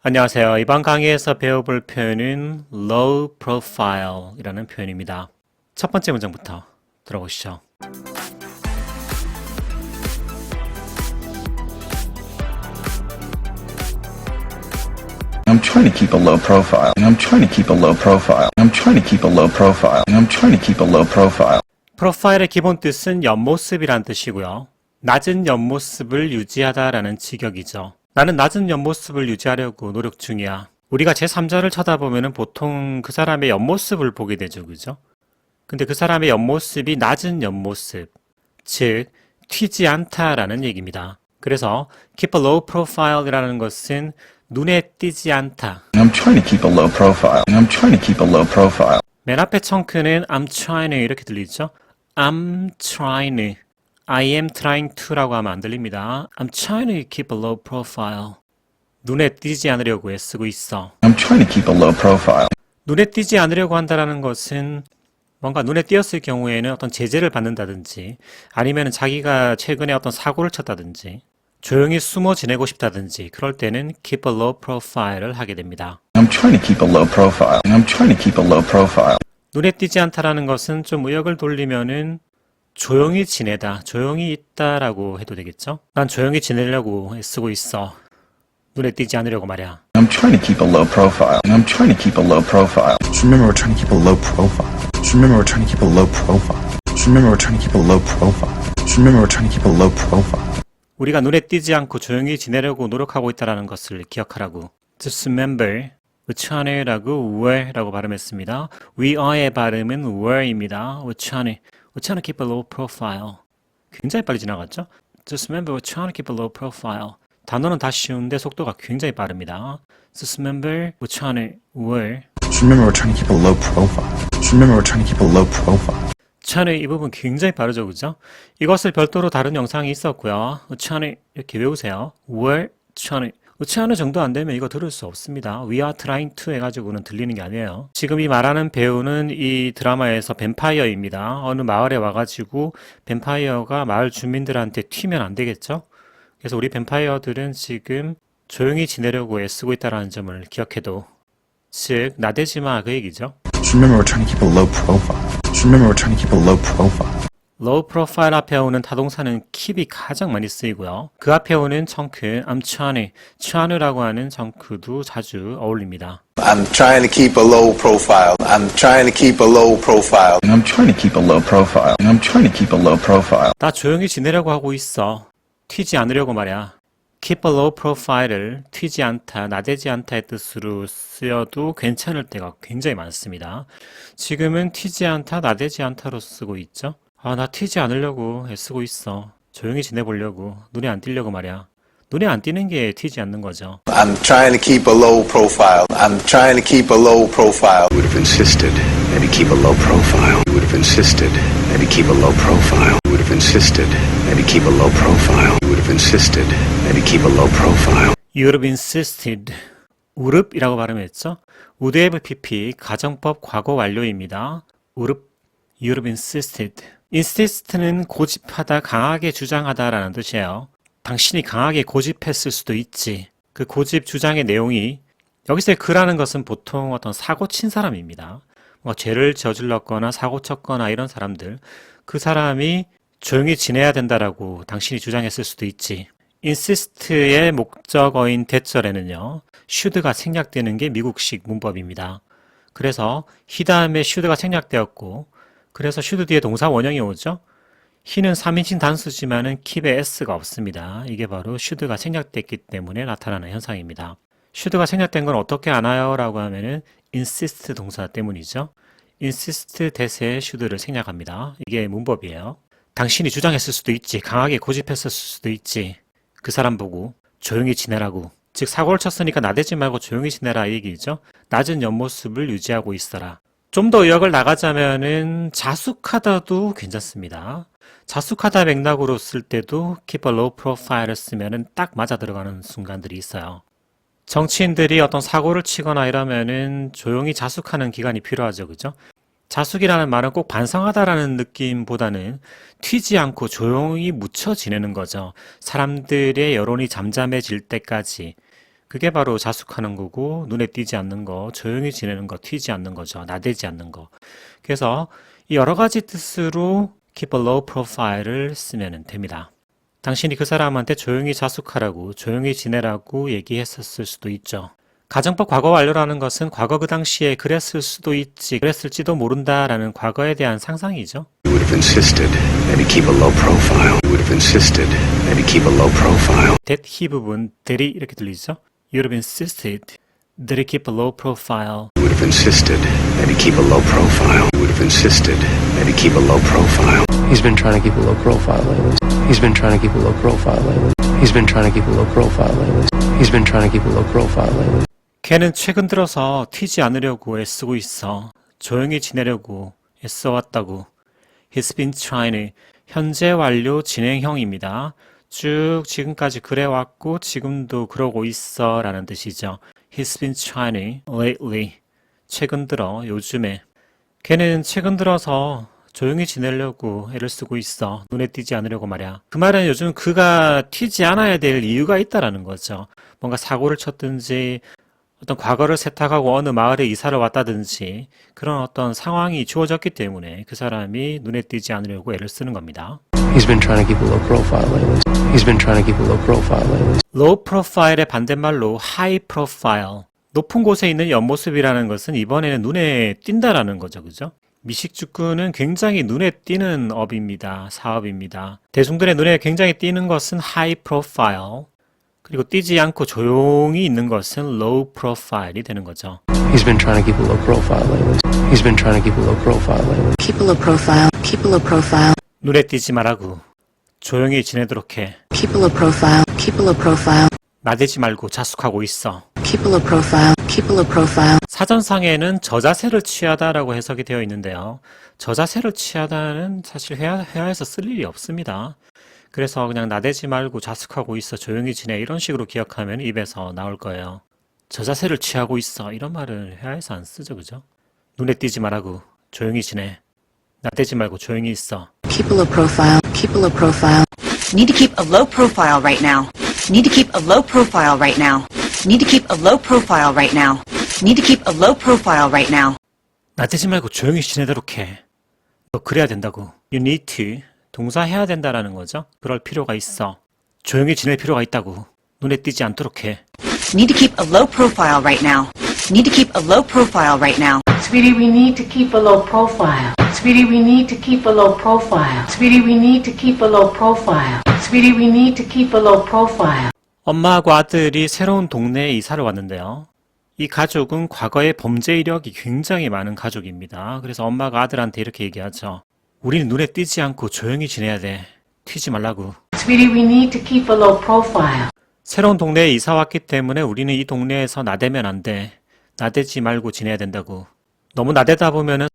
안녕하세요. 이번 강의에서 배워볼 표현은 low profile 이라는 표현입니다. 첫 번째 문장부터 들어보시죠. I'm trying to keep a low profile. I'm trying to keep a low profile. I'm trying to keep a low profile. I'm trying to keep a low profile. 프로파일의 기본 뜻은 옆모습이란 뜻이고요. 낮은 옆모습을 유지하다라는 직역이죠. 나는 낮은 옆모습을 유지하려고 노력 중이야. 우리가 제3자를 쳐다보면 보통 그 사람의 옆모습을 보게 되죠. 그죠? 근데 그 사람의 옆모습이 낮은 옆모습, 즉 튀지 않다라는 얘기입니다. 그래서 keep a low profile 이라는 것은 눈에 띄지 않다. I'm trying to keep a low profile. I'm trying to keep a low profile. 맨 앞에 청크는 I'm trying 이렇게 들리죠? I'm trying, I am trying to라고 하면 안 들립니다. I'm trying to keep a low profile. 눈에 띄지 않으려고 애쓰고 있어. I'm trying to keep a low profile. 눈에 띄지 않으려고 한다는 것은 뭔가 눈에 띄었을 경우에는 어떤 제재를 받는다든지 아니면 자기가 최근에 어떤 사고를 쳤다든지 조용히 숨어 지내고 싶다든지 그럴 때는 keep a low profile을 하게 됩니다. I'm trying to keep a low profile. I'm trying to keep a low profile. 눈에 띄지 않다라는 것은 좀 의역을 돌리면은 조용히 지내다, 조용히 있다라고 해도 되겠죠? 난 조용히 지내려고 애쓰고 있어. 눈에 띄지 않으려고 말이야. I'm trying to keep a low profile. I'm trying to keep a low profile. Just remember we're trying to keep a low profile. Just remember we're trying to keep a low profile. Just remember we're trying to keep a low profile. Just remember we're trying to keep a low profile. 우리가 눈에 띄지 않고 조용히 지내려고 노력하고 있다는 것을 기억하라고. Just remember, we're trying라고 were라고 발음했습니다. we are의 발음은 were입니다. we're trying to keep a low profile. 굉장히 빨리 지나갔죠? Just remember, we're trying to keep a low profile. 단어는 다 쉬운데 속도가 굉장히 빠릅니다. Just remember, we're trying to Just remember we're trying to keep a low profile. Just remember we're trying to keep a low profile. trying 이 부분 굉장히 빠르죠, 그죠? 이것을 별도로 다른 영상이 있었고요. trying 이렇게 외우세요. we're trying 정도 안 되면 이거 들을 수 없습니다. We are trying to 해가지고는 들리는 게 아니에요. 지금 이 말하는 배우는 이 드라마에서 뱀파이어입니다. 어느 마을에 와가지고 뱀파이어가 마을 주민들한테 튀면 안 되겠죠? 그래서 우리 뱀파이어들은 지금 조용히 지내려고 애쓰고 있다는 점을 기억해도 즉 나대지 마 그 얘기죠. Just remember we're trying to keep a low profile. Just remember we're trying to keep a low profile. low profile 앞에 오는 타동사는 keep이 가장 많이 쓰이고요. 그 앞에 오는 청크 I'm trying라고 하는 청크도 자주 어울립니다. I'm trying to keep a low profile. I'm trying to keep a low profile. I'm trying to keep a low profile. I'm trying to keep a low profile. 나 조용히 지내려고 하고 있어. 튀지 않으려고 말이야. keep a low profile을 튀지 않다, 나대지 않다의 뜻으로 쓰여도 괜찮을 때가 굉장히 많습니다. 지금은 튀지 않다, 나대지 않다로 쓰고 있죠. 아, 나 튀지 않으려고 애쓰고 있어. 조용히 지내보려고. 눈에 안 띄려고 말이야. 눈에 안 띄는 게 튀지 않는 거죠. I'm trying to keep a low profile. I'm trying to keep a low profile. Would have insisted that he keep a low profile. Would have insisted that he keep a low profile. Would have insisted that he keep a low profile. Would have insisted that he keep a low profile. You would have insisted. 우릅이라고 발음했죠. would have pp 가정법 과거 완료입니다. 우릅, you would have insisted. insist는 고집하다, 강하게 주장하다라는 뜻이에요. 당신이 강하게 고집했을 수도 있지. 그 고집 주장의 내용이 여기서의 그라는 것은 보통 어떤 사고 친 사람입니다. 뭐 죄를 저질렀거나 사고 쳤거나 이런 사람들. 그 사람이 조용히 지내야 된다라고 당신이 주장했을 수도 있지. insist의 목적어인 대절에는요. should가 생략되는 게 미국식 문법입니다. 그래서 he 다음에 should가 생략되었고 그래서 should 뒤에 동사 원형이 오죠. he는 3인칭 단수지만은 keep에 s가 없습니다. 이게 바로 should가 생략됐기 때문에 나타나는 현상입니다. should가 생략된 건 어떻게 아나요? 라고 하면은 insist 동사 때문이죠. insist 대세에 should를 생략합니다. 이게 문법이에요. 당신이 주장했을 수도 있지. 강하게 고집했을 수도 있지. 그 사람 보고 조용히 지내라고. 즉 사고를 쳤으니까 나대지 말고 조용히 지내라 이 얘기죠. 낮은 옆모습을 유지하고 있어라. 좀 더 의역을 나가자면은 자숙하다도 괜찮습니다. 자숙하다 맥락으로 쓸 때도 keep a low profile을 쓰면은 딱 맞아 들어가는 순간들이 있어요. 정치인들이 어떤 사고를 치거나 이러면은 조용히 자숙하는 기간이 필요하죠. 그죠? 자숙이라는 말은 꼭 반성하다라는 느낌보다는 튀지 않고 조용히 묻혀 지내는 거죠. 사람들의 여론이 잠잠해질 때까지 그게 바로 자숙하는 거고 눈에 띄지 않는 거, 조용히 지내는 거, 튀지 않는 거죠. 나대지 않는 거. 그래서 이 여러 가지 뜻으로 keep a low profile을 쓰면 됩니다. 당신이 그 사람한테 조용히 자숙하라고, 조용히 지내라고 얘기했었을 수도 있죠. 가정법 과거 완료라는 것은 과거 그 당시에 그랬을 수도 있지, 그랬을지도 모른다라는 과거에 대한 상상이죠. You would have insisted that he keep a low profile. You would have insisted that he keep a low profile. that he 부분, that이 이렇게 들리죠. You would have insisted that he keep a low profile. You would have insisted that he keep a low profile. You would have insisted that he keep a low profile. He's been trying to keep a low profile lately. He's been trying to keep a low profile lately. He's been trying to keep a low profile lately. He's been trying to keep a low profile lately. 걔는 최근 들어서 튀지 않으려고 애쓰고 있어. 조용히 지내려고 애써왔다고. He's been trying. 현재 완료 진행형입니다. 쭉 지금까지 그래왔고 지금도 그러고 있어 라는 뜻이죠. He's been trying lately. 최근 들어, 요즘에. 걔는 최근 들어서 조용히 지내려고 애를 쓰고 있어. 눈에 띄지 않으려고 말이야. 그 말은 요즘 그가 튀지 않아야 될 이유가 있다라는 거죠. 뭔가 사고를 쳤든지 어떤 과거를 세탁하고 어느 마을에 이사를 왔다든지 그런 어떤 상황이 주어졌기 때문에 그 사람이 눈에 띄지 않으려고 애를 쓰는 겁니다. He's been trying to keep a low profile lately. He's been trying to keep a low profile lately. low profile의 반대말로 high profile. 높은 곳에 있는 옆모습이라는 것은 이번에는 눈에 띈다라는 거죠. 그죠? 미식축구는 굉장히 눈에 띄는 업입니다. 사업입니다. 대중들의 눈에 굉장히 띄는 것은 high profile. 그리고 띄지 않고 조용히 있는 것은 low profile이 되는 거죠. He's been trying to keep a low profile lately. He's been trying to keep a low profile lately. Keep a low profile. Keep a low profile. 눈에 띄지 말라고. 조용히 지내도록 해. Keep a low profile. Keep a low profile. 나대지 말고 자숙하고 있어. Keep a low profile. Keep a low profile. 사전상에는 저자세를 취하다라고 해석이 되어 있는데요. 저자세를 취하다는 사실 회화에서 쓸 일이 없습니다. 그래서 그냥 나대지 말고 자숙하고 있어, 조용히 지내 이런 식으로 기억하면 입에서 나올 거예요. 저자세를 취하고 있어 이런 말은 회화에서 안 쓰죠. 그죠? 눈에 띄지 말라고, 조용히 지내. 나대지 말고 조용히 있어. Keep a low profile. Keep a low profile. Need to keep a low profile right now. Need to keep a low profile right now. Need to keep a low profile right now. Need to keep a low profile right now. 나대지 말고 조용히 지내도록 해. 너 그래야 된다고. You need to. 동사 해야 된다라는 거죠. 그럴 필요가 있어. 조용히 지낼 필요가 있다고. 눈에 띄지 않도록 해. Need to keep a low profile right now. Need to keep a low profile right now. Sweetie, we need to keep a low profile. Sweetie, we need to keep a low profile. Sweetie, we need to keep a low profile. Sweetie, we need to keep a low profile. 엄마하고 아들이 새로운 동네에 이사를 왔는데요. 이 가족은 과거에 범죄 이력이 굉장히 많은 가족입니다. 그래서 엄마가 아들한테 이렇게 얘기하죠. 우리는 눈에 띄지 않고 조용히 지내야 돼. 튀지 말라고. Sweetie, we need to keep a low profile. 새로운 동네에 이사 왔기 때문에 우리는 이 동네에서 나대면 안 돼. 나대지 말고 지내야 된다고. 너무 나대다 보면은